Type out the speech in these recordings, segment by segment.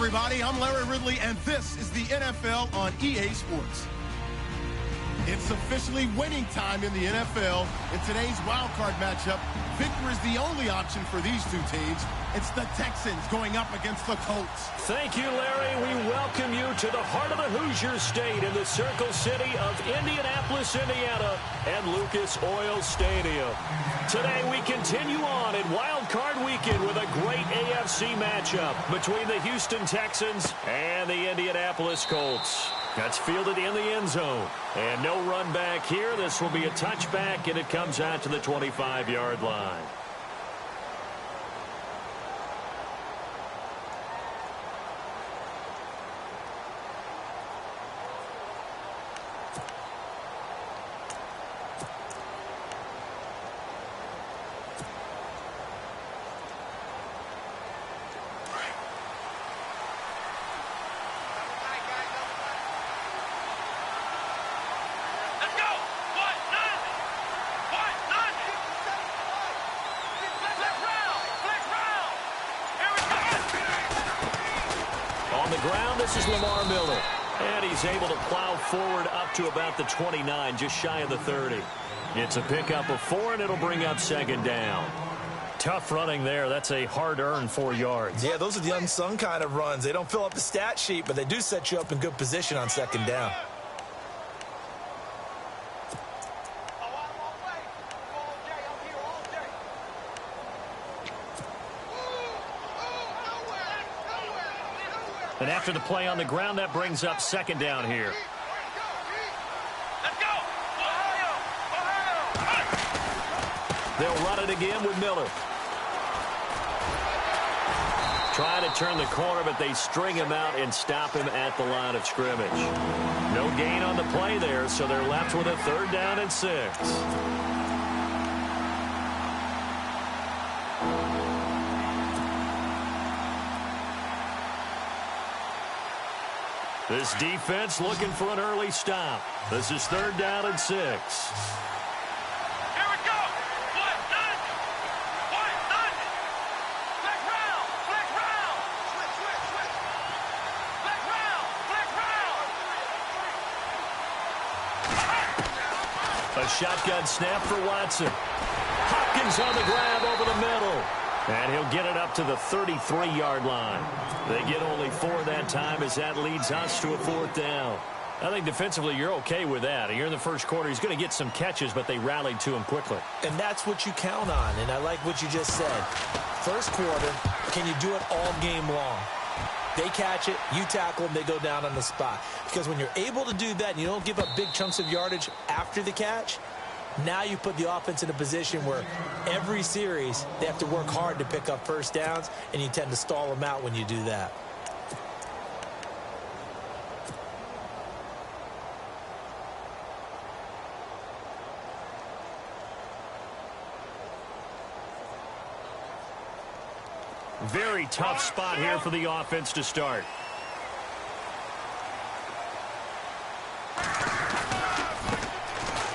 everybody. I'm Larry Ridley, and this is the NFL on EA Sports. It's officially winning time in the NFL. In today's wildcard matchup, victory is the only option for these two teams. It's the Texans going up against the Colts. Thank you, Larry. We welcome you to the heart of the Hoosier State in the Circle City of Indianapolis, Indiana, and Lucas Oil Stadium. Today, we continue on in Wild Card Weekend with a great AFC matchup between the Houston Texans and the Indianapolis Colts. That's fielded in the end zone. And no run back here. This will be a touchback, and it comes out to the 25-yard line. This is Lamar Miller, and he's able to plow forward up to about the 29, just shy of the 30. It's a pickup of 4, and it'll bring up second down. Tough running there. That's a hard-earned 4 yards. Yeah, those are the unsung kind of runs. They don't fill up the stat sheet, but they do set you up in good position on second down. And after the play on the ground, that brings up second down here. Let's go! Ohio! They'll run it again with Miller. Trying to turn the corner, but they string him out and stop him at the line of scrimmage. No gain on the play there, so they're left with a 3rd down and 6. This defense looking for an early stop. This is 3rd down and 6. Here we go. One, none. Flag round. Switch. Flag round. A shotgun snap for Watson. Hopkins on the grab over the middle. And he'll get it up to the 33-yard line. They get only 4 that time as that leads us to a 4th down. I think defensively you're okay with that. Here in the first quarter, he's going to get some catches, but they rallied to him quickly. And that's what you count on, and I like what you just said. First quarter, can you do it all game long? They catch it, you tackle them, they go down on the spot. Because when you're able to do that and you don't give up big chunks of yardage after the catch, now you put the offense in a position where every series they have to work hard to pick up first downs, and you tend to stall them out when you do that. Very tough spot here for the offense to start.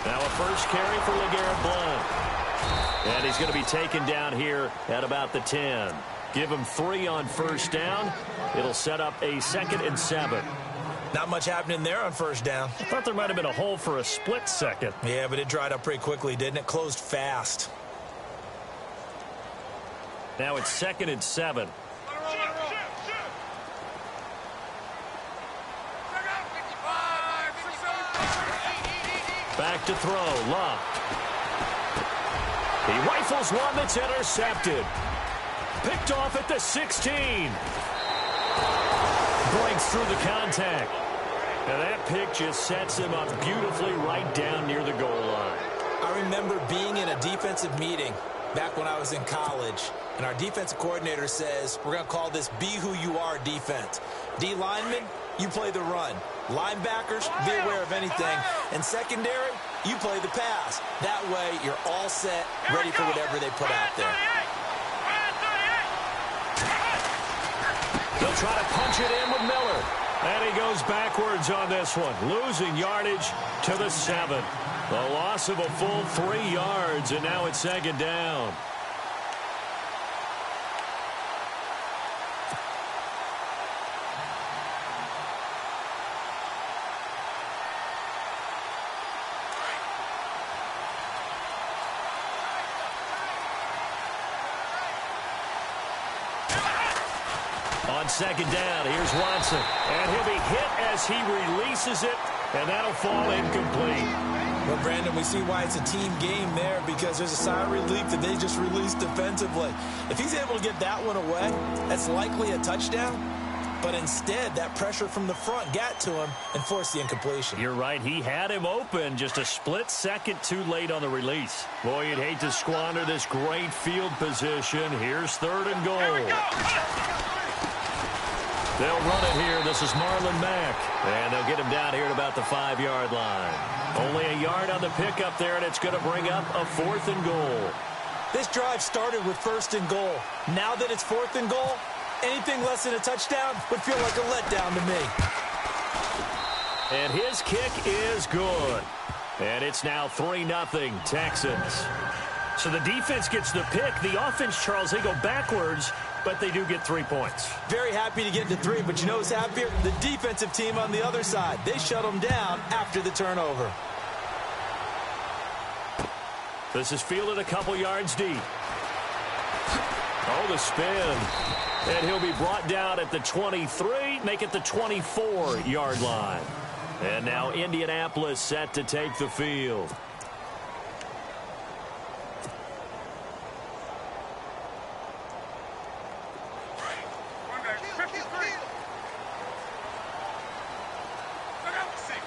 Now a first carry for LeGarrette Blount. And he's going to be taken down here at about the 10. Give him 3 on first down. It'll set up a 2nd and 7. Not much happening there on first down. I thought there might have been a hole for a split second. Yeah, but it dried up pretty quickly, didn't it? Closed fast. Now it's 2nd and 7. Back to throw. Locked. He rifles one that's intercepted. Picked off at the 16. Breaks through the contact. And that pick just sets him up beautifully right down near the goal line. I remember being in a defensive meeting back when I was in college, and our defensive coordinator says, we're going to call this Be Who You Are defense. D linemen, you play the run. Linebackers, be aware of anything. And secondary, you play the pass. That way, you're all set, ready for whatever they put out there. They'll try to punch it in with Miller. And he goes backwards on this one, losing yardage to the 7. The loss of a full 3 yards, and now it's 2nd down. On second down, here's Watson. And he'll be hit as he releases it, and that'll fall incomplete. Well, Brandon, we see why it's a team game there, because there's a sigh of relief that they just released defensively. If he's able to get that one away, that's likely a touchdown. But instead, that pressure from the front got to him and forced the incompletion. You're right. He had him open, just a split second too late on the release. Boy, you'd hate to squander this great field position. Here's third and goal. They'll run it here. This is Marlon Mack. And they'll get him down here at about the 5-yard line. Only a yard on the pickup there, and it's going to bring up a 4th and goal. This drive started with 1st and goal. Now that it's 4th and goal, anything less than a touchdown would feel like a letdown to me. And his kick is good. And it's now 3-0 Texans. So the defense gets the pick. The offense, Charles, they go backwards, but they do get 3 points. Very happy to get to 3, but you know who's happier? The defensive team on the other side. They shut them down after the turnover. This is fielded a couple yards deep. Oh, the spin. And he'll be brought down at the 23, make it the 24-yard line. And now Indianapolis set to take the field.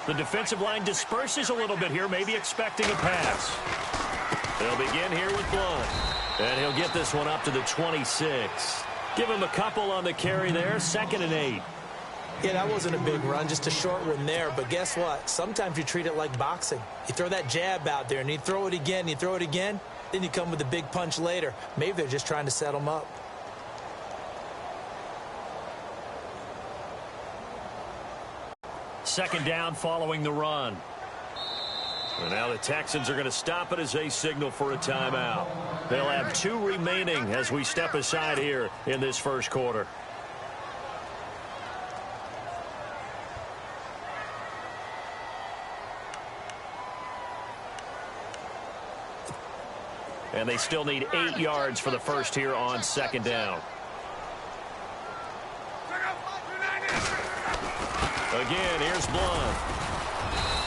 The defensive line disperses a little bit here, maybe expecting a pass. They'll begin here with Blunt. And he'll get this one up to the 26. Give him a couple on the carry there, 2nd and 8. Yeah, that wasn't a big run, just a short one there. But guess what? Sometimes you treat it like boxing. You throw that jab out there, and you throw it again, you throw it again, then you come with a big punch later. Maybe they're just trying to set him up. Second down following the run. And now the Texans are going to stop it as they signal for a timeout. They'll have 2 remaining as we step aside here in this first quarter. And they still need 8 yards for the first here on second down. Again, here's Blunt.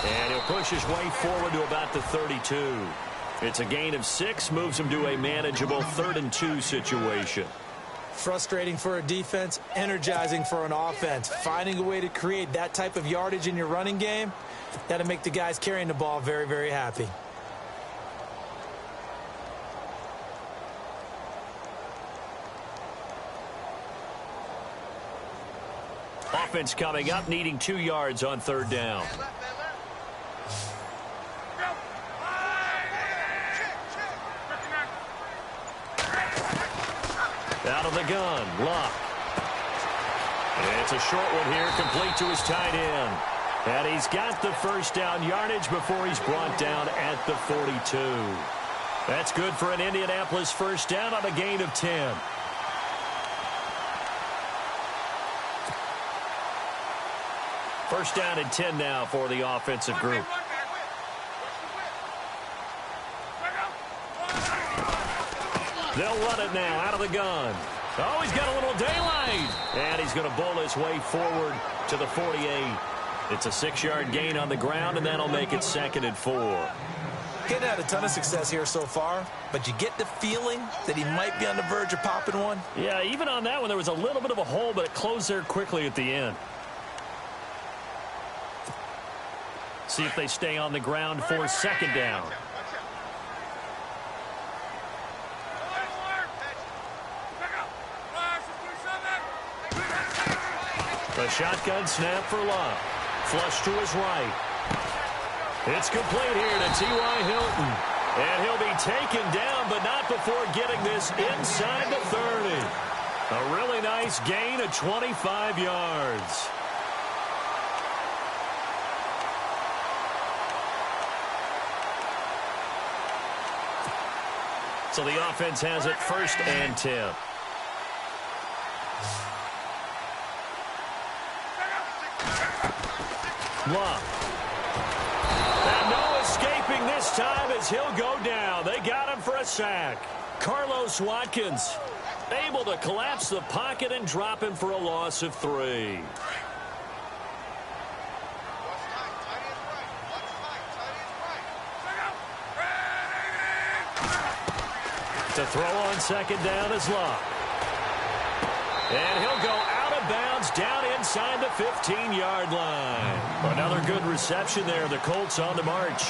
And he'll push his way forward to about the 32. It's a gain of 6, moves him to a manageable 3rd and 2 situation. Frustrating for a defense, energizing for an offense. Finding a way to create that type of yardage in your running game, that'll make the guys carrying the ball very, very happy. Offense coming up, needing 2 yards on 3rd down. Out of the gun, Luck. And it's a short one here, complete to his tight end. And he's got the first down yardage before he's brought down at the 42. That's good for an Indianapolis first down on a gain of 10. First down and 10 now for the offensive group. They'll run it now out of the gun. Oh, he's got a little daylight. And he's going to bowl his way forward to the 48. It's a 6-yard gain on the ground, and that'll make it 2nd and 4. Getting had a ton of success here so far, but you get the feeling that he might be on the verge of popping one. Yeah, even on that one, there was a little bit of a hole, but it closed there quickly at the end. See if they stay on the ground for second down. The shotgun snap for Luck. Flush to his right. It's complete here to T.Y. Hilton. And he'll be taken down, but not before getting this inside the 30. A really nice gain of 25 yards. So the offense has it 1st and 10. Luck. And no escaping this time as he'll go down. They got him for a sack. Carlos Watkins. Able to collapse the pocket and drop him for a loss of 3. To throw on second down is Locke. And he'll go out of bounds down inside the 15-yard line. Another good reception there. The Colts on the march.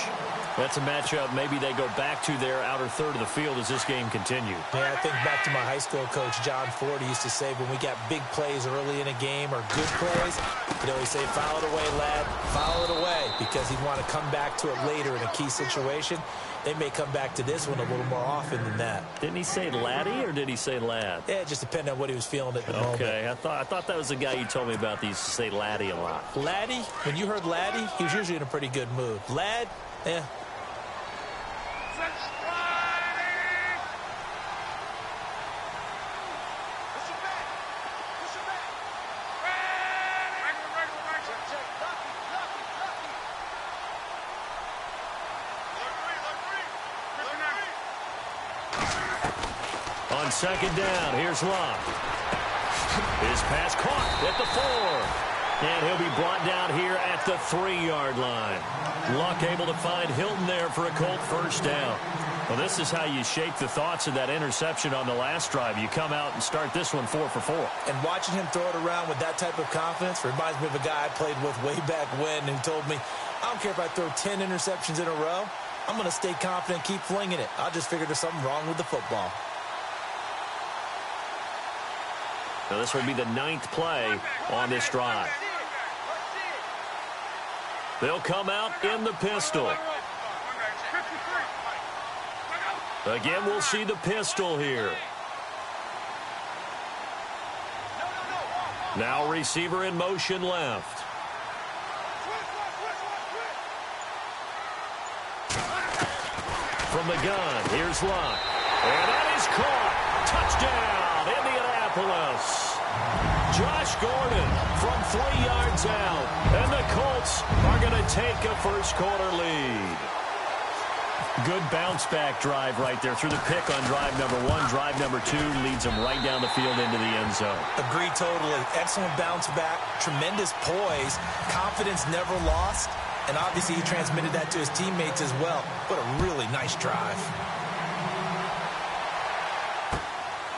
That's a matchup maybe they go back to their outer third of the field as this game continues. Yeah, I think back to my high school coach, John Ford. He used to say when we got big plays early in a game or good plays, he'd always say, foul it away, lad, foul it away, because he'd want to come back to it later in a key situation. They may come back to this one a little more often than that. Didn't he say laddie or did he say lad? Yeah, it just depended on what he was feeling at the moment. Okay, I thought that was the guy you told me about. He used to say laddie a lot. Laddie, when you heard laddie, he was usually in a pretty good mood. Lad, yeah. On second down, here's Locke. His pass caught at the 4. And he'll be brought down here at the 3-yard line. Locke able to find Hilton there for a Colt first down. Well, this is how you shake the thoughts of that interception on the last drive. You come out and start this one 4 for 4. And watching him throw it around with that type of confidence reminds me of a guy I played with way back when who told me, I don't care if I throw 10 interceptions in a row. I'm going to stay confident, keep flinging it. I'll just figure there's something wrong with the football. Now this will be the 9th play on this drive. They'll come out in the pistol. Again, we'll see the pistol here. Now receiver in motion left. From the gun, here's Locke. And that is caught. Touchdown, Indianapolis. Josh Gordon from 3 yards out. And the Colts are going to take a first-quarter lead. Good bounce-back drive right there through the pick on drive number 1. Drive number 2 leads them right down the field into the end zone. Agree totally. Excellent bounce-back, tremendous poise, confidence never lost, and obviously he transmitted that to his teammates as well. What a really nice drive.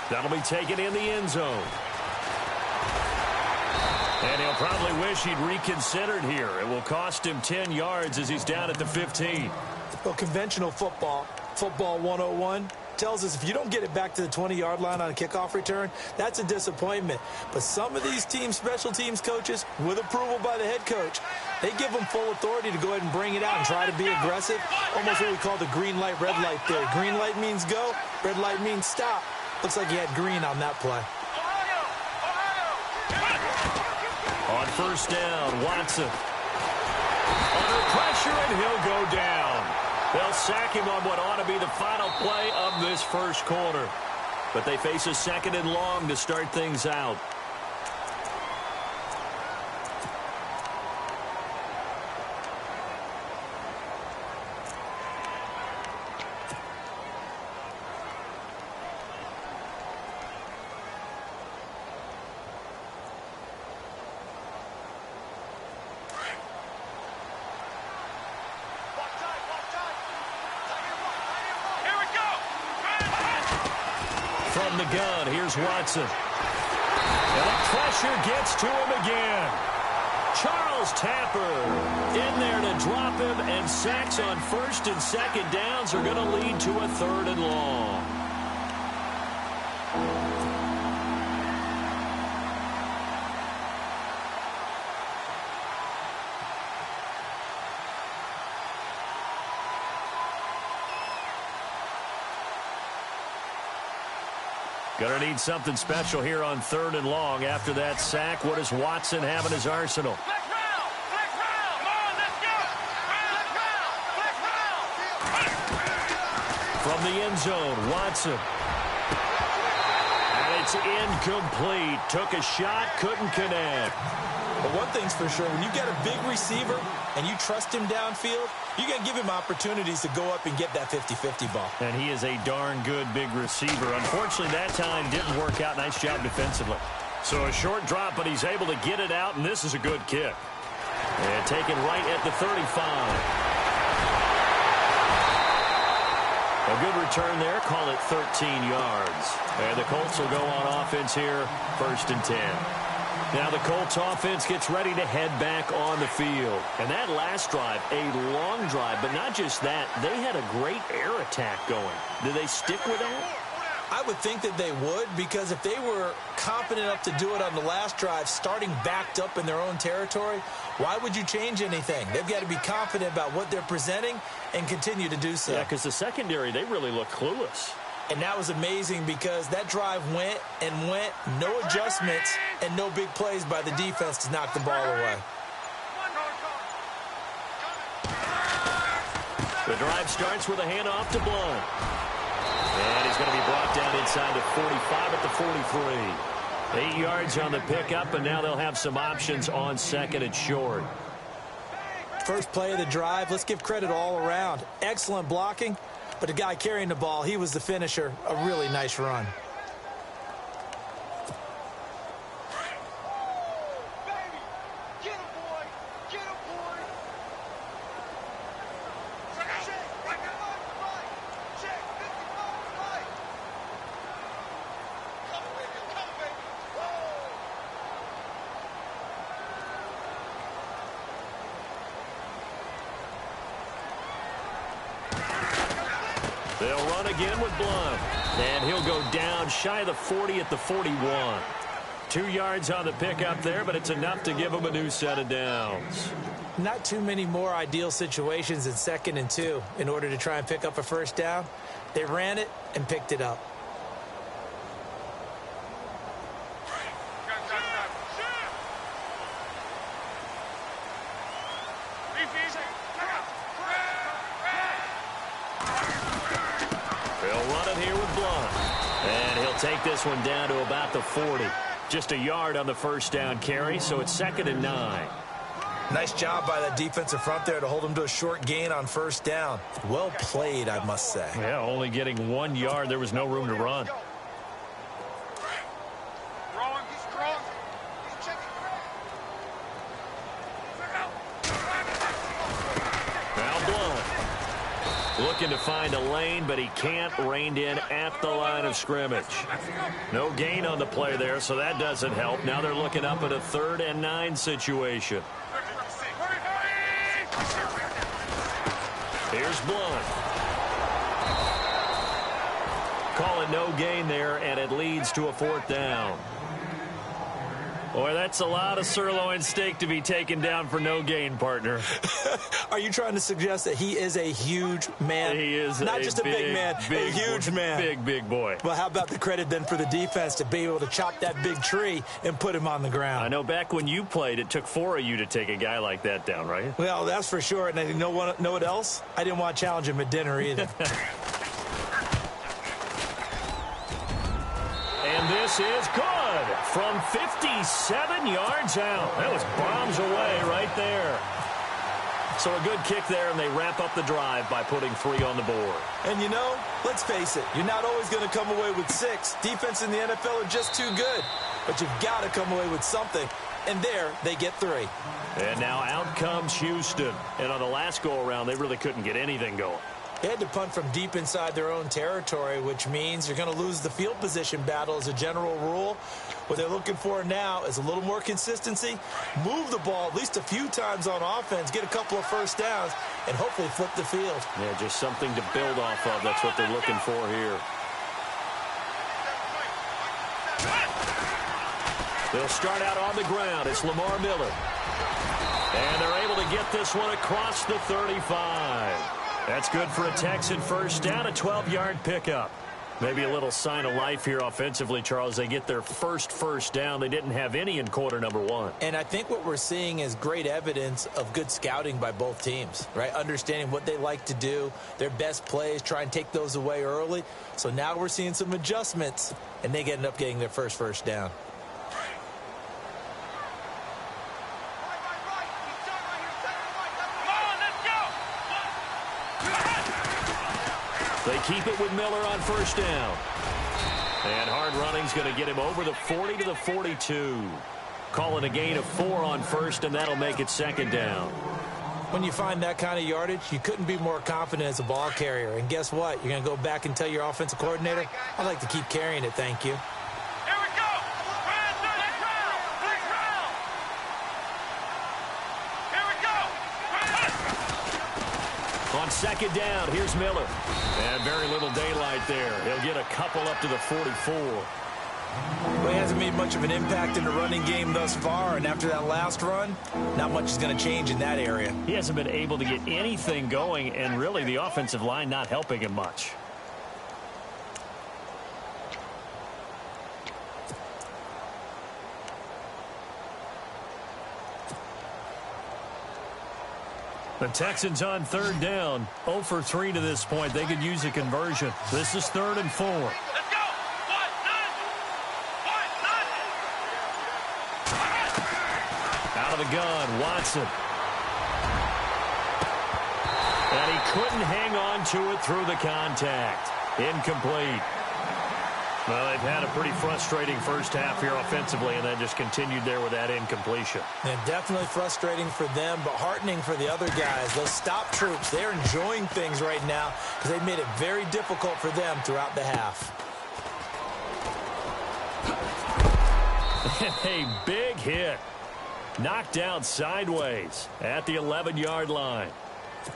That'll be taken in the end zone. And he'll probably wish he'd reconsidered here. It will cost him 10 yards as he's down at the 15. Well, conventional football 101, tells us if you don't get it back to the 20-yard line on a kickoff return, that's a disappointment. But some of these teams, special teams coaches, with approval by the head coach, they give them full authority to go ahead and bring it out and try to be aggressive. Almost what we call the green light, red light theory. Green light means go, red light means stop. Looks like he had green on that play. On first down, Watson. Under pressure, and he'll go down. They'll sack him on what ought to be the final play of this first quarter. But they face a 2nd and long to start things out. From the gun, here's Watson. And the pressure gets to him again. Charles Tapper in there to drop him, and sacks on 1st and 2nd downs are going to lead to a 3rd and long. Going to need something special here on 3rd and long. After that sack, what does Watson have in his arsenal? From the end zone, Watson. And it it's incomplete. Took a shot, couldn't connect. But one thing's for sure, when you get a big receiver and you trust him downfield, you're going to give him opportunities to go up and get that 50-50 ball. And he is a darn good big receiver. Unfortunately, that time didn't work out. Nice job defensively. So a short drop, but he's able to get it out, and this is a good kick. And taken right at the 35. A good return there. Call it 13 yards. And the Colts will go on offense here, 1st and 10. Now the Colts offense gets ready to head back on the field. And that last drive, a long drive, but not just that. They had a great air attack going. Do they stick with that? I would think that they would, because if they were confident enough to do it on the last drive, starting backed up in their own territory, why would you change anything? They've got to be confident about what they're presenting and continue to do so. Yeah, because the secondary, they really look clueless. And that was amazing because that drive went and went, no adjustments, and no big plays by the defense to knock the ball away. The drive starts with a handoff to Blunt. And he's going to be brought down inside the 45 at the 43. 8 yards on the pickup, and now they'll have some options on 2nd and short. First play of the drive, let's give credit all around. Excellent blocking, but the guy carrying the ball, he was the finisher. A really nice run. They'll run again with Blunt. And he'll go down shy of the 40 at the 41. 2 yards on the pickup there, but it's enough to give him a new set of downs. Not too many more ideal situations in 2nd and 2 in order to try and pick up a first down. They ran it and picked it up. Take this one down to about the 40. Just a yard on the first down carry, so it's 2nd and 9. Nice job by that defensive front there to hold him to a short gain on first down. Well played, I must say. Yeah, only getting 1 yard. There was no room to run. Looking to find a lane, but he can't. Reined in at the line of scrimmage. No gain on the play there, so that doesn't help. Now they're looking up at a 3rd and 9 situation. Here's Blunt. Call it no gain there, and it leads to a 4th down. Boy, that's a lot of sirloin steak to be taken down for no gain, partner. Are you trying to suggest that he is a huge man? He is not just a big man, a huge man. Big boy. Well, how about the credit then for the defense to be able to chop that big tree and put him on the ground? I know back when you played, it took 4 of you to take a guy like that down, right? Well, that's for sure. And you know what else? I didn't want to challenge him at dinner either. And this is good from 57 yards out. That was bombs away right there. So a good kick there, and they wrap up the drive by putting 3 on the board. And you know, let's face it, you're not always going to come away with 6. Defense in the NFL are just too good. But you've got to come away with something. And there, they get 3. And now out comes Houston. And on the last go-around, they really couldn't get anything going. They had to punt from deep inside their own territory, which means you're going to lose the field position battle as a general rule. What they're looking for now is a little more consistency, move the ball at least a few times on offense, get a couple of first downs, and hopefully flip the field. Yeah, just something to build off of. That's what they're looking for here. They'll start out on the ground. It's Lamar Miller. And they're able to get this one across the 35. That's good for a Texan first down, a 12-yard pickup. Maybe a little sign of life here offensively, Charles. They get their first down. They didn't have any in quarter number one. And I think what we're seeing is great evidence of good scouting by both teams, right? Understanding what they like to do, their best plays, try and take those away early. So now we're seeing some adjustments, and they end up getting their first down. They keep it with Miller on first down. And hard running's going to get him over the 40 to the 42. Calling a gain of 4 on first, and that'll make it second down. When you find that kind of yardage, you couldn't be more confident as a ball carrier. And guess what? You're going to go back and tell your offensive coordinator, I'd like to keep carrying it, thank you. Here we go. Next round. Here we go. On second down, here's Miller. And very little daylight there. He'll get a couple up to the 44. Well, he hasn't made much of an impact in the running game thus far, and after that last run, not much is going to change in that area. He hasn't been able to get anything going, and really the offensive line not helping him much. The Texans on third down, 0 for 3 to this point. They could use a conversion. This is 3rd and 4. Let's go. 1-0. Out of the gun, Watson. And he couldn't hang on to it through the contact. Incomplete. Well, they've had a pretty frustrating first half here offensively, and then just continued there with that incompletion. And definitely frustrating for them, but heartening for the other guys. Those stop troops, they're enjoying things right now because they've made it very difficult for them throughout the half. A big hit. Knocked down sideways at the 11-yard line.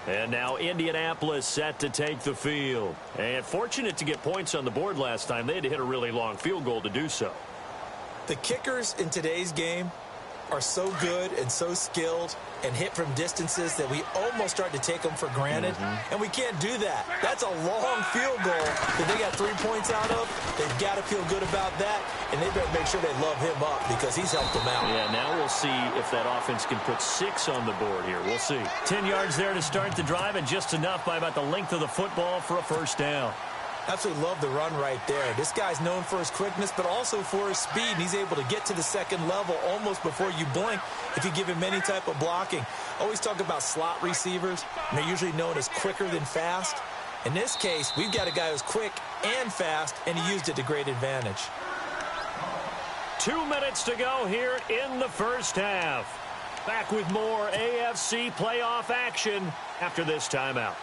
And now Indianapolis set to take the field. And fortunate to get points on the board last time. They had to hit a really long field goal to do so. The kickers in today's game are so good and so skilled and hit from distances that we almost start to take them for granted. And we can't do that. That's a long field goal that they got 3 points out of. They've got to feel good about that, and they better make sure they love him up because he's helped them out. Yeah, now we'll see if that offense can put 6 on the board here. We'll see. 10 yards there to start the drive, and just enough by about the length of the football for a first down. Absolutely love the run right there. This guy's known for his quickness, but also for his speed. And he's able to get to the second level almost before you blink if you give him any type of blocking. Always talk about slot receivers, and they're usually known as quicker than fast. In this case, we've got a guy who's quick and fast, and he used it to great advantage. 2 minutes to go here in the first half. Back with more AFC playoff action after this timeout.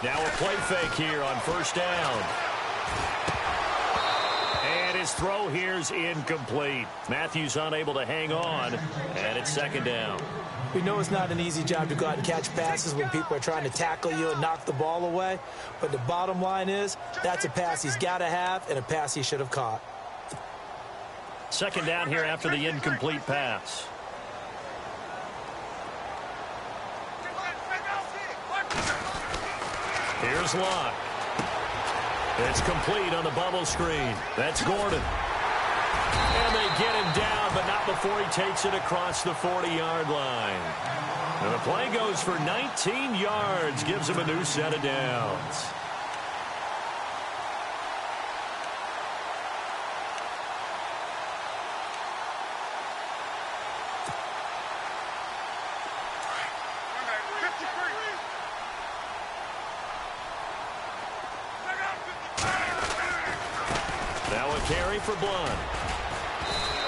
Now a play fake here on first down. And his throw here's incomplete. Matthews unable to hang on, and it's second down. We know it's not an easy job to go out and catch passes when people are trying to tackle you and knock the ball away. But the bottom line is, that's a pass he's got to have and a pass he should have caught. Second down here after the incomplete pass. Here's Locke. It's complete on the bubble screen. That's Gordon. And they get him down, but not before he takes it across the 40-yard line. And the play goes for 19 yards, gives him a new set of downs. Carry for Blunt.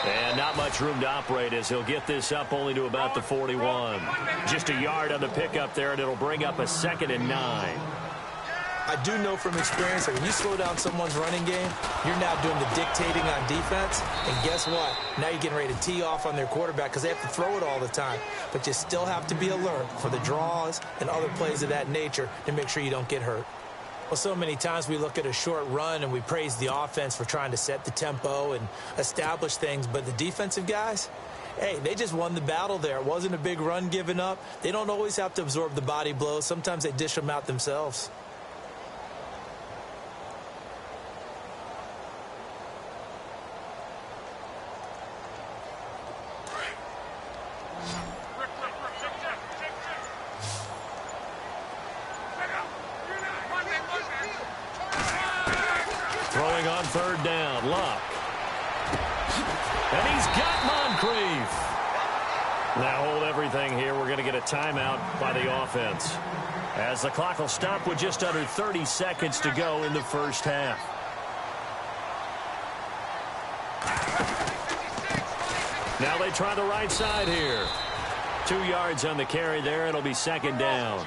And not much room to operate as he'll get this up only to about the 41. Just a yard on the pickup there, and it'll bring up a 2nd and 9. I do know from experience that when you slow down someone's running game, you're now doing the dictating on defense. And guess what? Now you're getting ready to tee off on their quarterback because they have to throw it all the time. But you still have to be alert for the draws and other plays of that nature to make sure you don't get hurt. Well, so many times we look at a short run and we praise the offense for trying to set the tempo and establish things, but the defensive guys, hey, they just won the battle there. It wasn't a big run given up. They don't always have to absorb the body blows. Sometimes they dish them out themselves. Throwing on third down, Luck. And he's got Moncrief. Now hold everything here. We're going to get a timeout by the offense, as the clock will stop with just under 30 seconds to go in the first half. Now they try the right side here. 2 yards on the carry there. It'll be second down.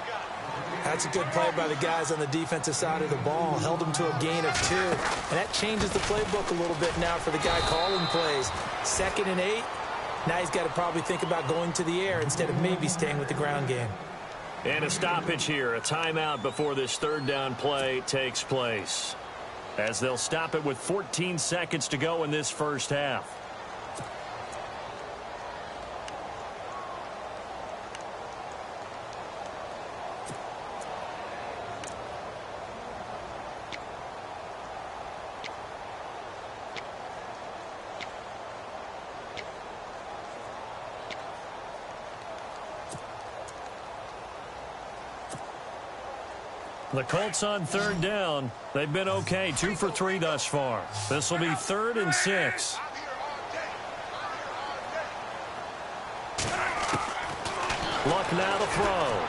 That's a good play by the guys on the defensive side of the ball. Held them to a gain of 2. And that changes the playbook a little bit now for the guy calling plays. 2nd and 8. Now he's got to probably think about going to the air instead of maybe staying with the ground game. And a stoppage here. A timeout before this third down play takes place, as they'll stop it with 14 seconds to go in this first half. The Colts on third down. They've been okay, 2 for 3 thus far. This will be 3rd and 6. Luck now to throw.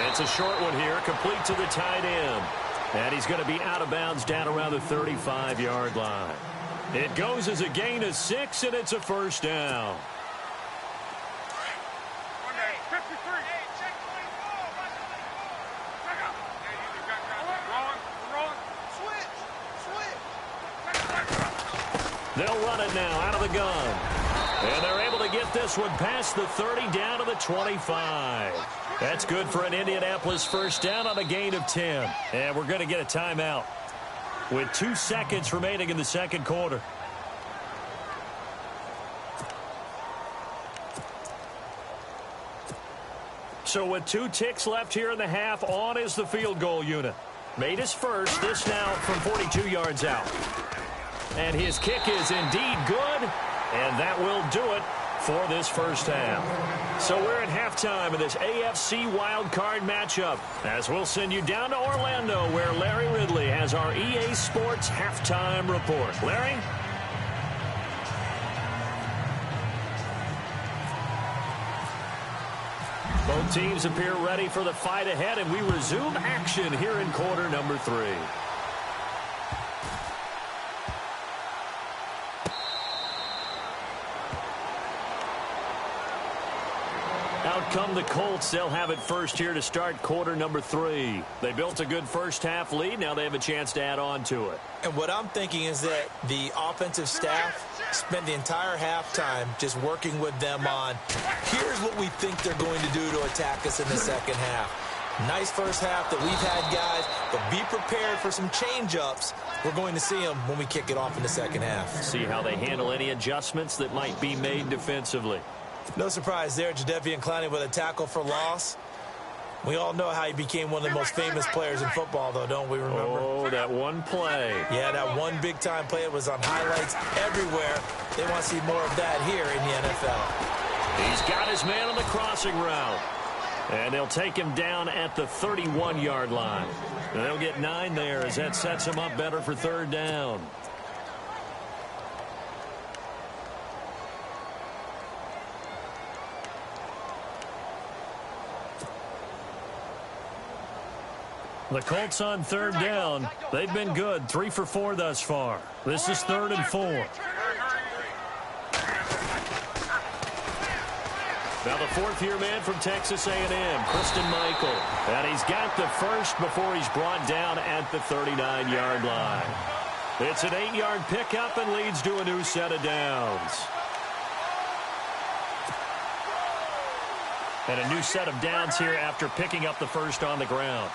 It's a short one here, complete to the tight end. And he's going to be out of bounds down around the 35-yard line. It goes as a gain of 6, and it's a first down. They'll run it now out of the gun. And they're able to get this one past the 30 down to the 25. That's good for an Indianapolis first down on a gain of 10. And we're going to get a timeout with 2 seconds remaining in the second quarter. So with 2 ticks left here in the half, on is the field goal unit. Made his first, this now from 42 yards out. And his kick is indeed good, and that will do it for this first half. So we're at halftime of this AFC wildcard matchup, as we'll send you down to Orlando, where Larry Ridley has our EA Sports halftime report. Larry? Both teams appear ready for the fight ahead, and we resume action here in quarter number 3. Out come the Colts. They'll have it first here to start quarter number 3. They built a good first half lead. Now they have a chance to add on to it. And what I'm thinking is that the offensive staff spent the entire halftime just working with them on, here's what we think they're going to do to attack us in the second half. Nice first half that we've had, guys, but be prepared for some change-ups. We're going to see them when we kick it off in the second half. See how they handle any adjustments that might be made defensively. No surprise there, Jadeveon Clowney with a tackle for loss. We all know how he became one of the most famous players in football, though, don't we remember? Oh, that one play. Yeah, that one big-time play. It was on highlights everywhere. They want to see more of that here in the NFL. He's got his man on the crossing route. And they'll take him down at the 31-yard line. And they'll get 9 there as that sets him up better for third down. The Colts on third down. They've been good, 3 for 4 thus far. This is 3rd and 4. Now the 4th-year man from Texas A&M, Christine Michael. And he's got the first before he's brought down at the 39-yard line. It's an 8-yard pickup and leads to a new set of downs. And a new set of downs here after picking up the first on the ground.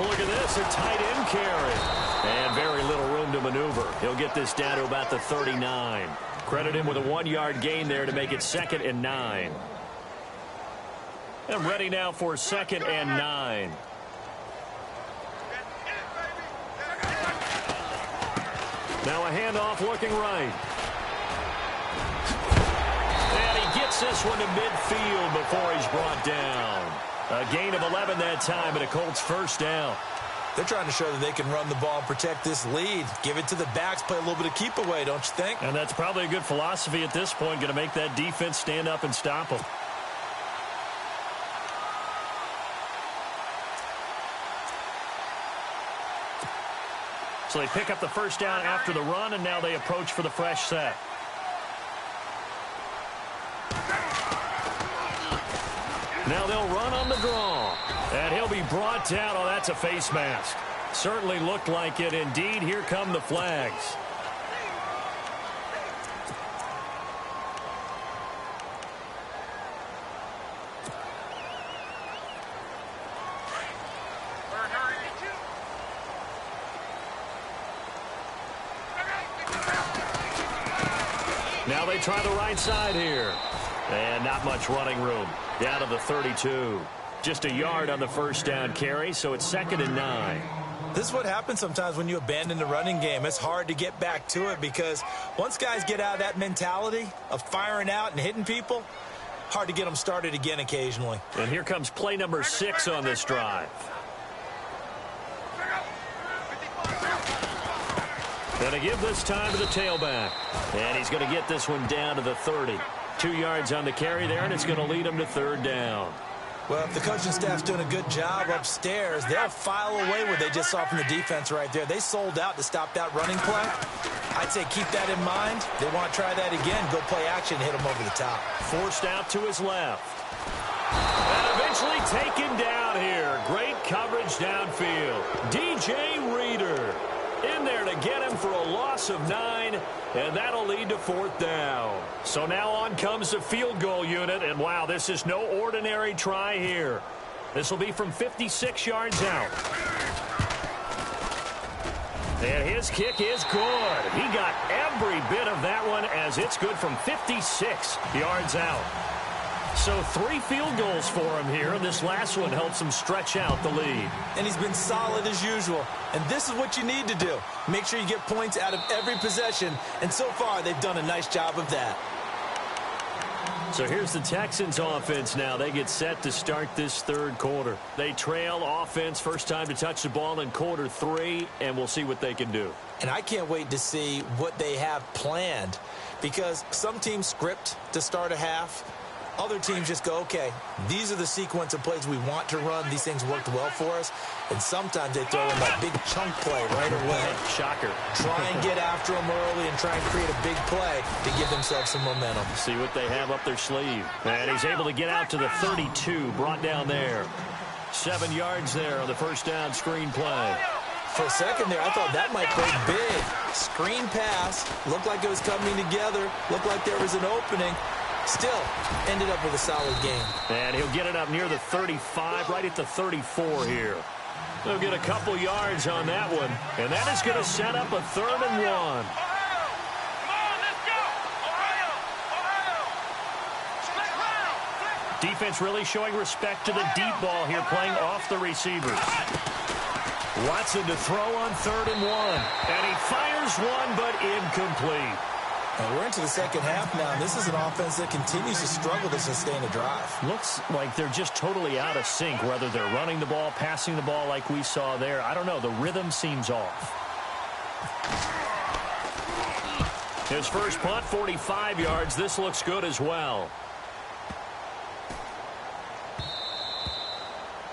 Look at this, a tight end carry. And very little room to maneuver. He'll get this down to about the 39. Credit him with a 1-yard gain there to make it 2nd and 9. And ready now for 2nd and 9. Now a handoff looking right. And he gets this one to midfield before he's brought down. A gain of 11 that time, and a Colts first down. They're trying to show that they can run the ball and protect this lead. Give it to the backs, play a little bit of keep away, don't you think? And that's probably a good philosophy at this point, going to make that defense stand up and stop them. So they pick up the first down after the run, and now they approach for the fresh set. Now they'll run on the draw. And he'll be brought down. Oh, that's a face mask. Certainly looked like it. Indeed, here come the flags. Now they try the right side here. And not much running room. Down to the 32. Just a yard on the first down carry, so it's 2nd and 9. This is what happens sometimes when you abandon the running game. It's hard to get back to it because once guys get out of that mentality of firing out and hitting people, hard to get them started again occasionally. And here comes play number 6 on this drive. Going to give this time to the tailback. And he's going to get this one down to the 30. 2 yards on the carry there, and it's going to lead him to 3rd down. Well, if the coaching staff's doing a good job upstairs, they'll file away what they just saw from the defense right there. They sold out to stop that running play. I'd say keep that in mind. They want to try that again, go play action, hit them over the top. Forced out to his left. And eventually taken down here. Great coverage downfield. DJ Reader in there to get him for a loss of 9, and that'll lead to 4th down. So now on comes the field goal unit, and wow, this is no ordinary try here. This will be from 56 yards out. And his kick is good. He got every bit of that one as it's good from 56 yards out. So 3 field goals for him here, and this last one helps him stretch out the lead. And he's been solid as usual. And this is what you need to do. Make sure you get points out of every possession. And so far, they've done a nice job of that. So here's the Texans offense now. They get set to start this 3rd quarter. They trail offense, first time to touch the ball in quarter 3, and we'll see what they can do. And I can't wait to see what they have planned, because some teams script to start a half. Other teams just go, okay, these are the sequence of plays we want to run. These things worked well for us. And sometimes they throw in that big chunk play right away. Shocker. Try and get after them early and try and create a big play to give themselves some momentum. See what they have up their sleeve. And he's able to get out to the 32, brought down there. 7 yards there on the first down screen play. For a second there, I thought that might play big. Screen pass. Looked like it was coming together. Looked like there was an opening. Still ended up with a solid game. And he'll get it up near the 35, right at the 34 here. He'll get a couple yards on that one. And that is going to set up a 3rd and 1. Come on, let's go! Ohio! Defense really showing respect to the deep ball here, playing off the receivers. Watson to throw on 3rd and 1. And he fires one, but incomplete. And we're into the second half now, and this is an offense that continues to struggle to sustain a drive. Looks like they're just totally out of sync, whether they're running the ball, passing the ball like we saw there. I don't know. The rhythm seems off. His first punt, 45 yards. This looks good as well.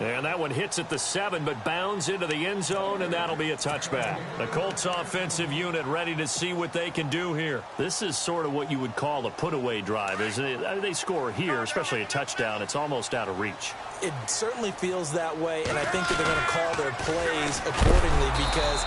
And that one hits at the 7, but bounds into the end zone, and that'll be a touchback. The Colts offensive unit ready to see what they can do here. This is sort of what you would call a put-away drive, isn't it? They score here, especially a touchdown. It's almost out of reach. It certainly feels that way, and I think that they're going to call their plays accordingly because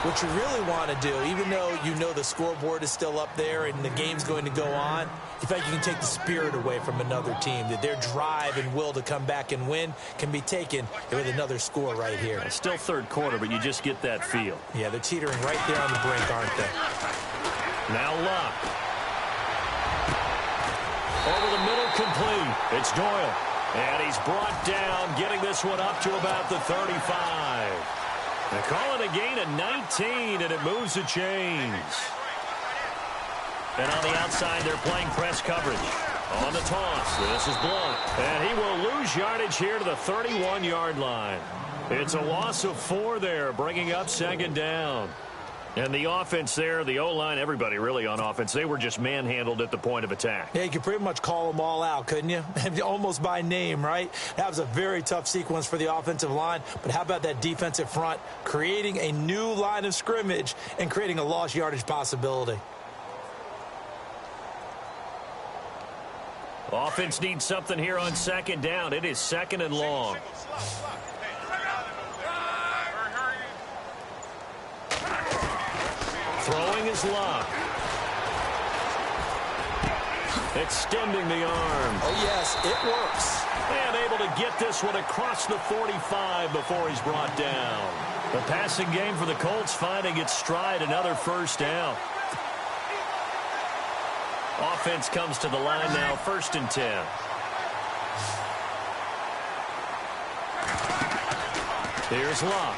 What you really want to do, even though you know the scoreboard is still up there and the game's going to go on, you feel like you can take the spirit away from another team, that their drive and will to come back and win can be taken with another score right here. It's still third quarter, but you just get that feel. Yeah, they're teetering right there on the brink, aren't they? Now Luck. Over the middle, complete. It's Doyle. And he's brought down, getting this one up to about the 35. They call it a gain of 19, and it moves the chains. And on the outside, they're playing press coverage. On the toss, this is blocked. And he will lose yardage here to the 31-yard line. It's a loss of 4 there, bringing up second down. And the offense there, the O-line, everybody really on offense, they were just manhandled at the point of attack. Yeah, you could pretty much call them all out, couldn't you? Almost by name, right? That was a very tough sequence for the offensive line. But how about that defensive front creating a new line of scrimmage and creating a lost yardage possibility? Offense needs something here on second down. It is second and long. Throwing is Luck. Extending the arm. Oh, yes, it works. And able to get this one across the 45 before he's brought down. The passing game for the Colts finding its stride, another first down. Offense comes to the line now, 1st and 10. Here's Luck.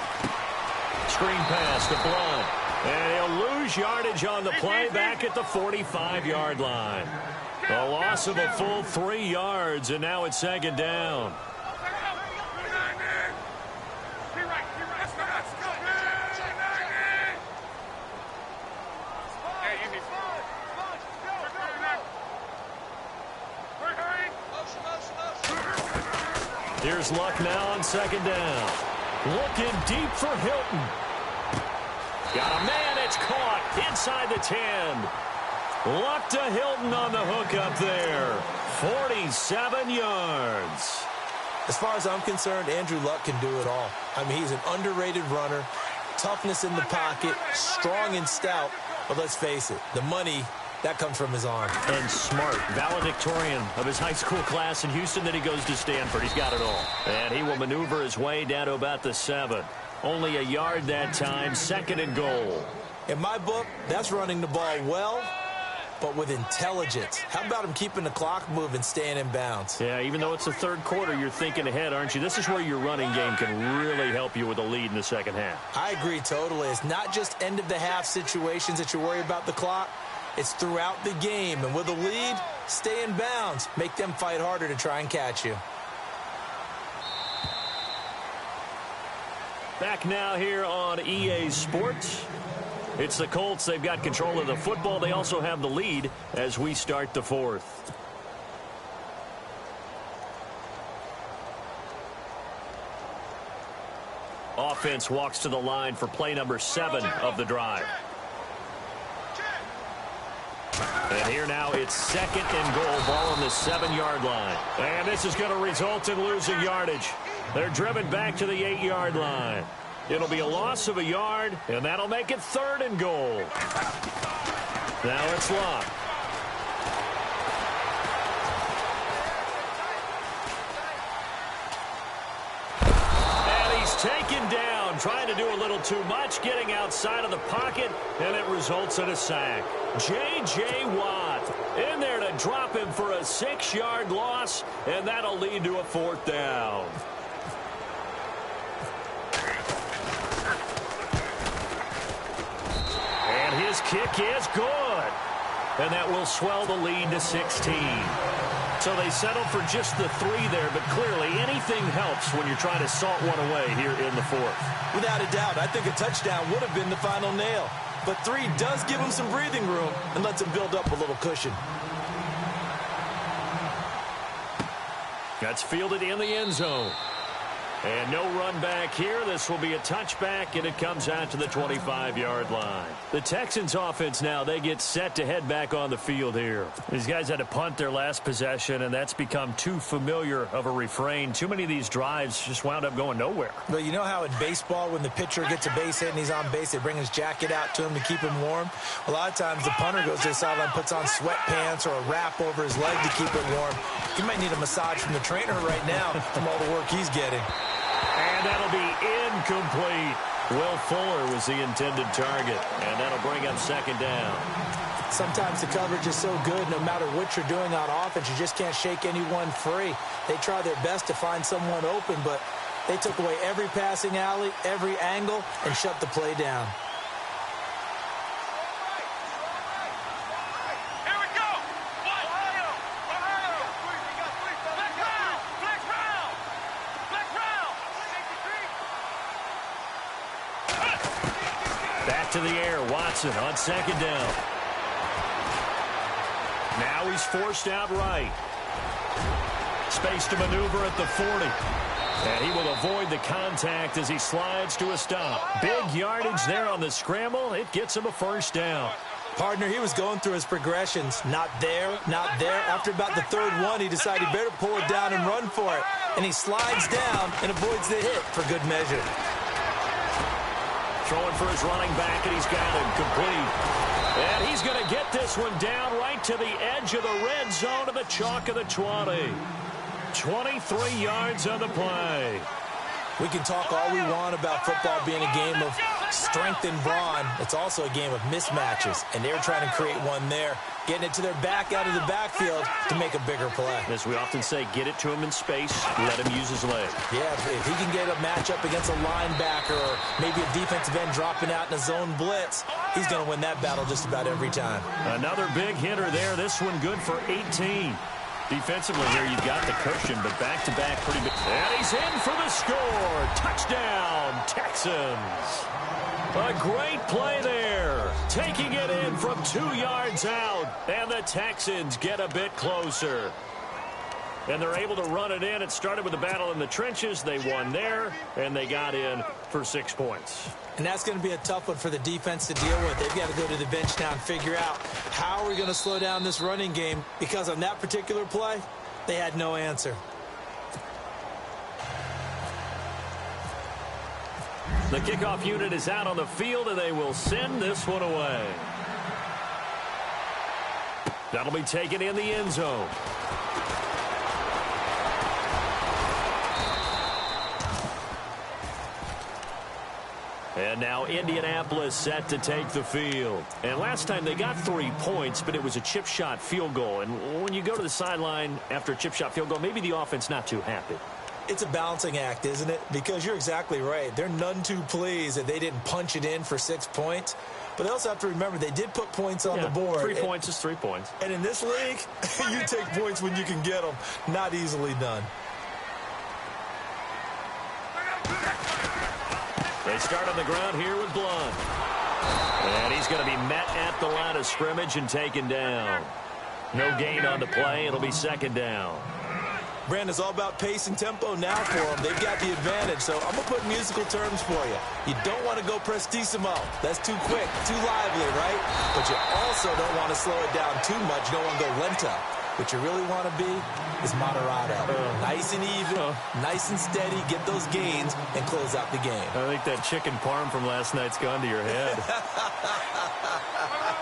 Screen pass to Blunt. And he'll lose yardage on the play back at the 45-yard line. A loss of a full 3 yards, and now it's second down. Here's Luck now on second down. Looking deep for Hilton. Got a man, it's caught inside the 10. Luck to Hilton on the hook up there. 47 yards. As far as I'm concerned, Andrew Luck can do it all. I mean, he's an underrated runner, toughness in the pocket, strong and stout. But let's face it, the money, that comes from his arm. And smart, valedictorian of his high school class in Houston. Then he goes to Stanford. He's got it all. And he will maneuver his way down to about the 7. Only a yard that time, 2nd and goal. In my book, that's running the ball well, but with intelligence. How about him keeping the clock moving, staying in bounds? Yeah, even though it's the third quarter, you're thinking ahead, aren't you? This is where your running game can really help you with a lead in the second half. I agree totally. It's not just end-of-the-half situations that you worry about the clock. It's throughout the game. And with a lead, stay in bounds. Make them fight harder to try and catch you. Back now here on EA Sports. It's the Colts. They've got control of the football. They also have the lead as we start the 4th. Offense walks to the line for play number 7 of the drive. And here now it's 2nd and goal, ball on the 7-yard line. And this is going to result in losing yardage. They're driven back to the 8-yard line. It'll be a loss of a yard, and that'll make it 3rd and goal. Now it's Luck. And he's taken down, trying to do a little too much, getting outside of the pocket, and it results in a sack. J.J. Watt in there to drop him for a 6-yard loss, and that'll lead to a 4th down. And his kick is good. And that will swell the lead to 16. So they settled for just the 3 there, but clearly anything helps when you're trying to salt one away here in the 4th. Without a doubt, I think a touchdown would have been the final nail. But 3 does give him some breathing room and lets him build up a little cushion. That's fielded in the end zone. And no run back here. This will be a touchback, and it comes out to the 25-yard line. The Texans offense now, they get set to head back on the field here. These guys had to punt their last possession, and that's become too familiar of a refrain. Too many of these drives just wound up going nowhere. But you know how in baseball, when the pitcher gets a base hit and he's on base, they bring his jacket out to him to keep him warm? A lot of times the punter goes to the sideline, puts on sweatpants or a wrap over his leg to keep it warm. He might need a massage from the trainer right now from all the work he's getting. And that'll be incomplete. Will Fuller was the intended target, and that'll bring up second down. Sometimes the coverage is so good, no matter what you're doing on offense, you just can't shake anyone free. They try their best to find someone open, but they took away every passing alley, every angle, and shut the play down. Back to the air, Watson on second down. Now he's forced out right. Space to maneuver at the 40. And he will avoid the contact as he slides to a stop. Big yardage there on the scramble. It gets him a first down. Partner, he was going through his progressions. Not there, not there. After about the third one, he decided he better pull it down and run for it. And he slides down and avoids the hit for good measure. Throwing for his running back, and he's got him complete. And he's going to get this one down right to the edge of the red zone of the chalk of the 20. 23 yards on the play. We can talk all we want about football being a game of strength and brawn. It's also a game of mismatches, and they were trying to create one there, getting it to their back out of the backfield to make a bigger play. As we often say, get it to him in space, let him use his leg. Yeah, if he can get a matchup against a linebacker or maybe a defensive end dropping out in a zone blitz, he's going to win that battle just about every time. Another big hitter there. This one good for 18. Defensively here, you've got the cushion, but back-to-back pretty big. And he's in for the score. Touchdown, Texans. A great play there. Taking it in from 2 yards out. And the Texans get a bit closer. And they're able to run it in. It started with a battle in the trenches. They won there, and they got in for 6 points. And that's going to be a tough one for the defense to deal with. They've got to go to the bench now and figure out how are we going to slow down this running game, because on that particular play, they had no answer. The kickoff unit is out on the field, and they will send this one away. That'll be taken in the end zone. And now Indianapolis set to take the field. And last time they got 3 points, but it was a chip shot field goal. And when you go to the sideline after a chip shot field goal, maybe the offense not too happy. It's a balancing act, isn't it? Because you're exactly right. They're none too pleased that they didn't punch it in for 6 points. But they also have to remember they did put points on the board. 3 points is 3 points. And in this league, you take points when you can get them. Not easily done. They start on the ground here with Blunt. And he's going to be met at the line of scrimmage and taken down. No gain on the play. It'll be second down. Brandon, it's all about pace and tempo now for them. They've got the advantage, so I'm going to put musical terms for you. You don't want to go prestissimo. That's too quick, too lively, right? But you also don't want to slow it down too much. You don't want to go lento. What you really want to be is moderato. Nice and even, nice and steady, get those gains, and close out the game. I think that chicken parm from last night's gone to your head.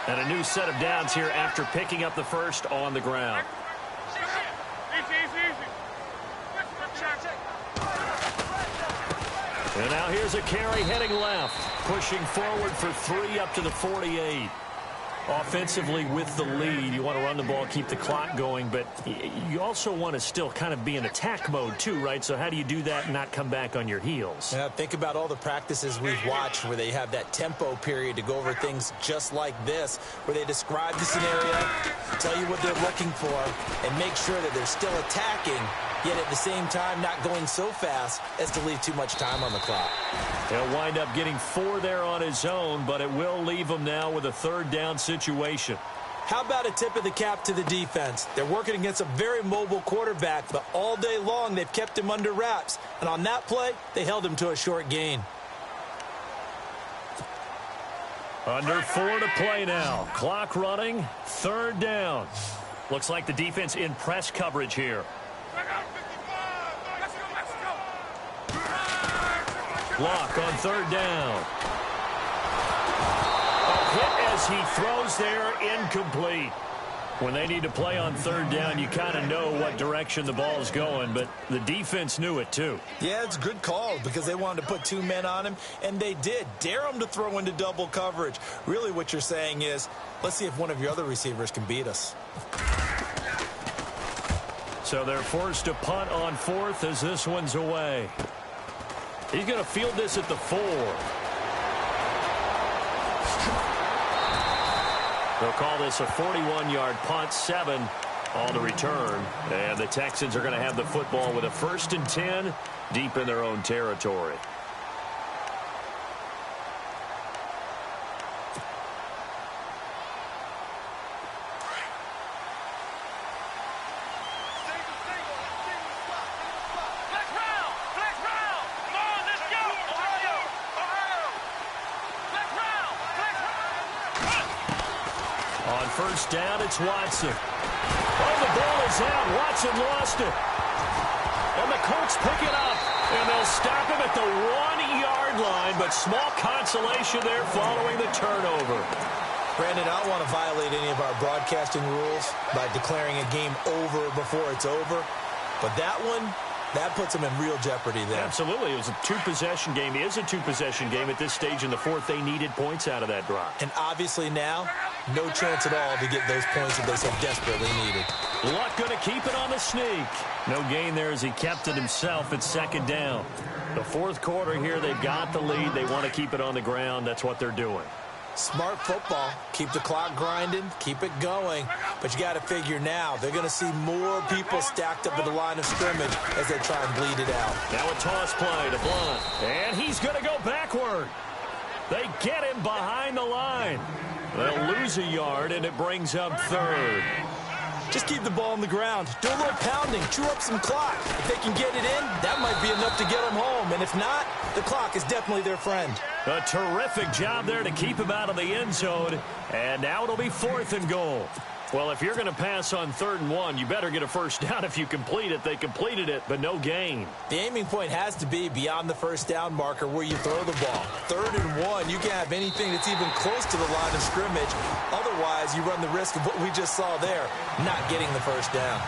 And a new set of downs here after picking up the first on the ground. And now here's a carry heading left, pushing forward for 3 up to the 48. Offensively with the lead, you want to run the ball, keep the clock going, but you also want to still kind of be in attack mode too, right? So how do you do that and not come back on your heels? Yeah, think about all the practices we've watched where they have that tempo period to go over things just like this, where they describe the scenario, tell you what they're looking for, and make sure that they're still attacking, yet at the same time not going so fast as to leave too much time on the clock. He'll wind up getting 4 there on his own, but it will leave him now with a third down situation. How about a tip of the cap to the defense? They're working against a very mobile quarterback, but all day long they've kept him under wraps. And on that play, they held him to a short gain. Under 4 to play now. Clock running. 3rd down. Looks like the defense in press coverage here. Block on 3rd down. A hit as he throws there, incomplete. When they need to play on 3rd down, you kind of know what direction the ball is going, but the defense knew it too. Yeah, it's a good call because they wanted to put 2 men on him, and they did. Dare him to throw into double coverage. Really what you're saying is, let's see if one of your other receivers can beat us. So they're forced to punt on 4th as this one's away. He's going to field this at the 4. They'll call this a 41-yard punt, 7 on the return. And the Texans are going to have the football with a 1st and 10 deep in their own territory. On 1st down, it's Watson. Oh, the ball is out. Watson lost it. And the Colts pick it up. And they'll stop him at the 1-yard line, but small consolation there following the turnover. Brandon, I don't want to violate any of our broadcasting rules by declaring a game over before it's over. But that one, that puts them in real jeopardy there. Absolutely. It was a 2-possession game. It is a 2-possession game at this stage in the 4th. They needed points out of that drive. And obviously now, no chance at all to get those points that they so desperately needed. Luck going to keep it on the sneak. No gain there as he kept it himself at 2nd down. The 4th quarter here, they've got the lead. They want to keep it on the ground. That's what they're doing. Smart football. Keep the clock grinding. Keep it going. But you got to figure now, they're going to see more people stacked up at the line of scrimmage as they try and bleed it out. Now a toss play to Blunt. And he's going to go backward. They get him behind the line. They'll lose a yard, and it brings up 3rd. Just keep the ball on the ground. Do a little pounding. Chew up some clock. If they can get it in, that might be enough to get them home. And if not, the clock is definitely their friend. A terrific job there to keep him out of the end zone. And now it'll be 4th and goal. Well, if you're going to pass on 3rd and 1, you better get a 1st down if you complete it. They completed it, but no gain. The aiming point has to be beyond the 1st down marker where you throw the ball. 3rd and 1, you can't have anything that's even close to the line of scrimmage. Otherwise, you run the risk of what we just saw there, not getting the 1st down.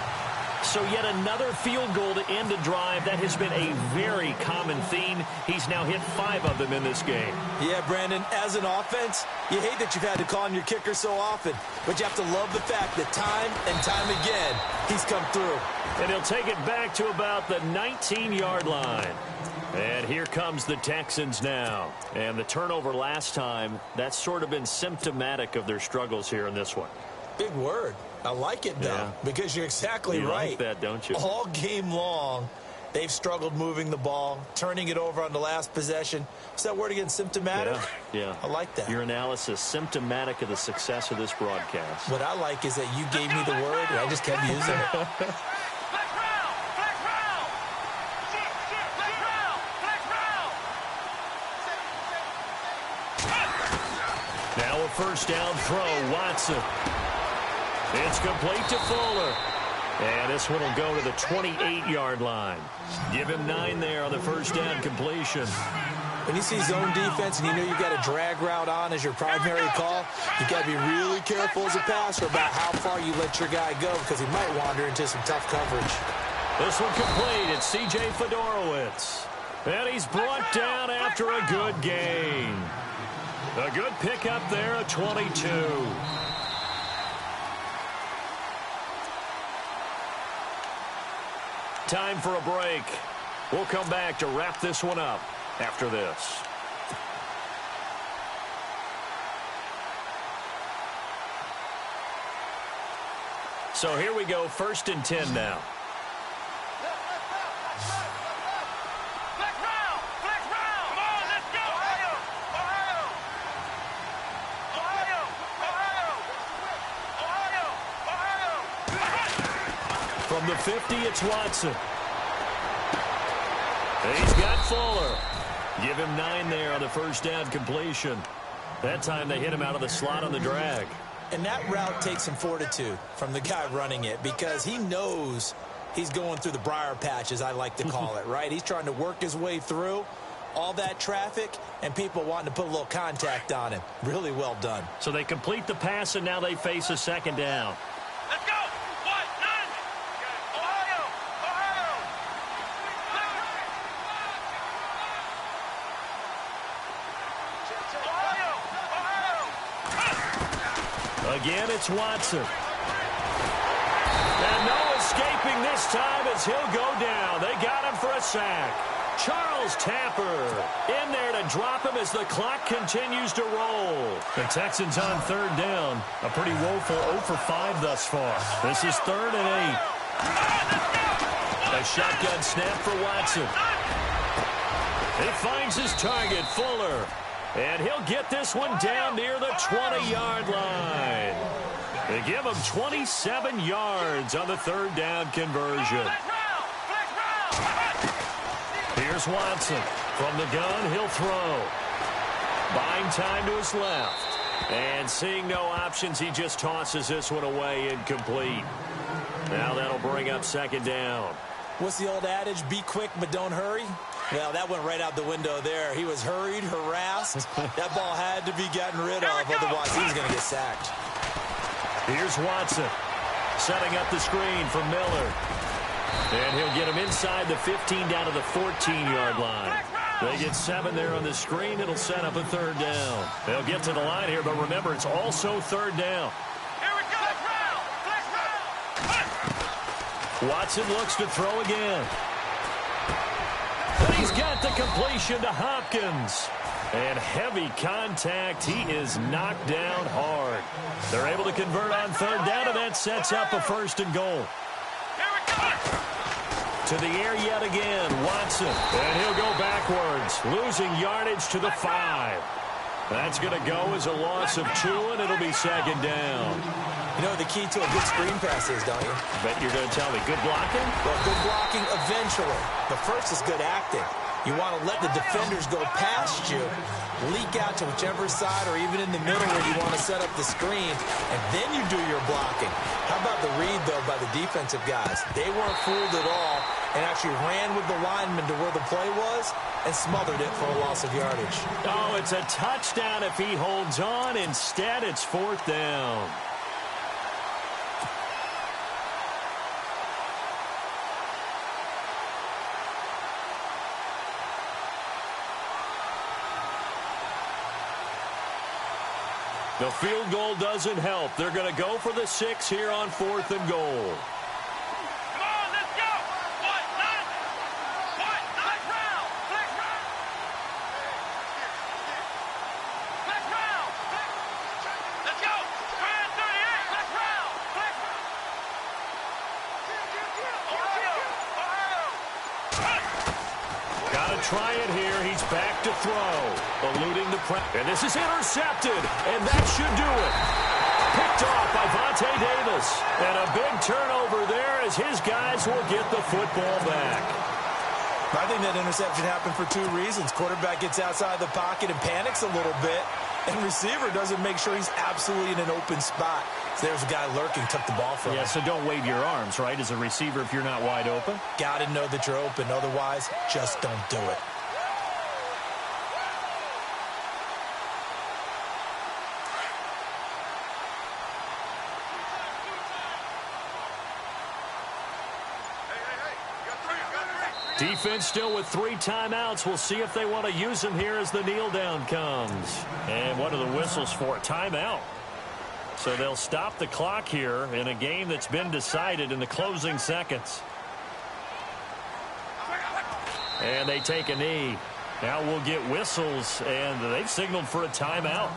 So yet another field goal to end a drive. That has been a very common theme. He's now hit 5 of them in this game. Yeah, Brandon, as an offense, you hate that you've had to call on your kicker so often, but you have to love the fact that time and time again, he's come through. And he'll take it back to about the 19-yard line. And here comes the Texans now. And the turnover last time, that's sort of been symptomatic of their struggles here in this one. Big word. I like it, though, because you're exactly right. You like that, don't you? All game long, they've struggled moving the ball, turning it over on the last possession. What's that word again, symptomatic? Yeah. I like that. Your analysis, symptomatic of the success of this broadcast. What I like is that you gave me the word, and I just kept using it. Now a 1st down throw, Watson. It's complete to Fuller. And this one will go to the 28-yard line. Give him 9 there on the 1st down completion. When you see zone defense and you know you've got a drag route on as your primary call, you've got to be really careful as a passer about how far you let your guy go because he might wander into some tough coverage. This one complete. It's C.J. Fedorowicz. And he's brought down after a good gain. A good pickup there at 22. Time for a break. We'll come back to wrap this one up after this. So here we go, 1st and 10 now. From the 50, it's Watson. He's got Fuller. Give him 9 there on the first down completion. That time they hit him out of the slot on the drag. And that route takes some fortitude from the guy running it because he knows he's going through the briar patch, as I like to call it, right? He's trying to work his way through all that traffic and people wanting to put a little contact on him. Really well done. So they complete the pass, and now they face a second down. Let's go. What? 9. Ohio. Again, it's Watson. And no escaping this time as he'll go down. They got him for a sack. Charles Tapper in there to drop him as the clock continues to roll. The Texans on third down. A pretty woeful 0 for 5 thus far. This is 3rd and 8. A shotgun snap for Watson. He finds his target, Fuller. And he'll get this one down near the 20-yard line. They give him 27 yards on the third down conversion. Here's Watson. From the gun, he'll throw. Buying time to his left. And seeing no options, he just tosses this one away incomplete. Now that'll bring up second down. What's the old adage? Be quick, but don't hurry. Well, that went right out the window there. He was hurried, harassed. That ball had to be gotten rid of, otherwise he was going to get sacked. Here's Watson setting up the screen for Miller. And he'll get him inside the 15 down to the 14-yard line. They get 7 there on the screen. It'll set up a third down. They'll get to the line here, but remember, it's also third down. Here we go. Watson looks to throw again. And he's got the completion to Hopkins. And heavy contact. He is knocked down hard. They're able to convert on third down, and that sets up a 1st and goal. To the air yet again, Watson. And he'll go backwards, losing yardage to the 5. That's going to go as a loss of 2, and it'll be second down. You know what the key to a good screen pass is, don't you? Bet you're going to tell me. Good blocking? Well, good blocking eventually. The first is good acting. You want to let the defenders go past you, leak out to whichever side or even in the middle where you want to set up the screen, and then you do your blocking. How about the read, though, by the defensive guys? They weren't fooled at all and actually ran with the lineman to where the play was and smothered it for a loss of yardage. Oh, it's a touchdown if he holds on. Instead, it's 4th down. The field goal doesn't help. They're going to go for the 6 here on 4th and goal. Come on, let's go. What? 9. What? Flex round. Flex round. Flex round. Let's go. Grand 38. Flex round. Flex round. Ohio. Got to try it here. He's back to throw. Eluding the press. And this is intercepted. And that should do it. Picked off by Vontae Davis. And a big turnover there as his guys will get the football back. I think that interception happened for 2 reasons. Quarterback gets outside the pocket and panics a little bit. And receiver doesn't make sure he's absolutely in an open spot. So there's a guy lurking, took the ball from him. Yeah, so don't wave your arms, right, as a receiver if you're not wide open. Got to know that you're open. Otherwise, just don't do it. Defense still with 3 timeouts. We'll see if they want to use them here as the kneel down comes. And what are the whistles for? Timeout. So they'll stop the clock here in a game that's been decided in the closing seconds. And they take a knee. Now we'll get whistles, and they've signaled for a timeout.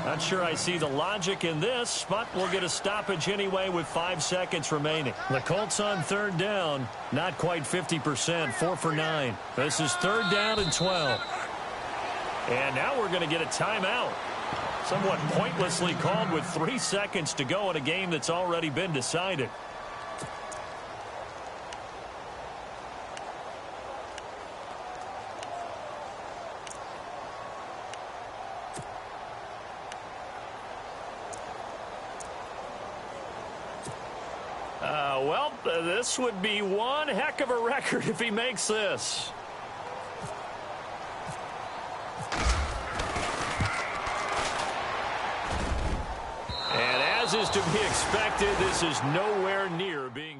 Not sure I see the logic in this, but we'll get a stoppage anyway with 5 seconds remaining. The Colts on third down, not quite 50%, 4 for 9. This is 3rd down and 12. And now we're going to get a timeout. Somewhat pointlessly called with 3 seconds to go in a game that's already been decided. Well, this would be one heck of a record if he makes this. And as is to be expected, this is nowhere near being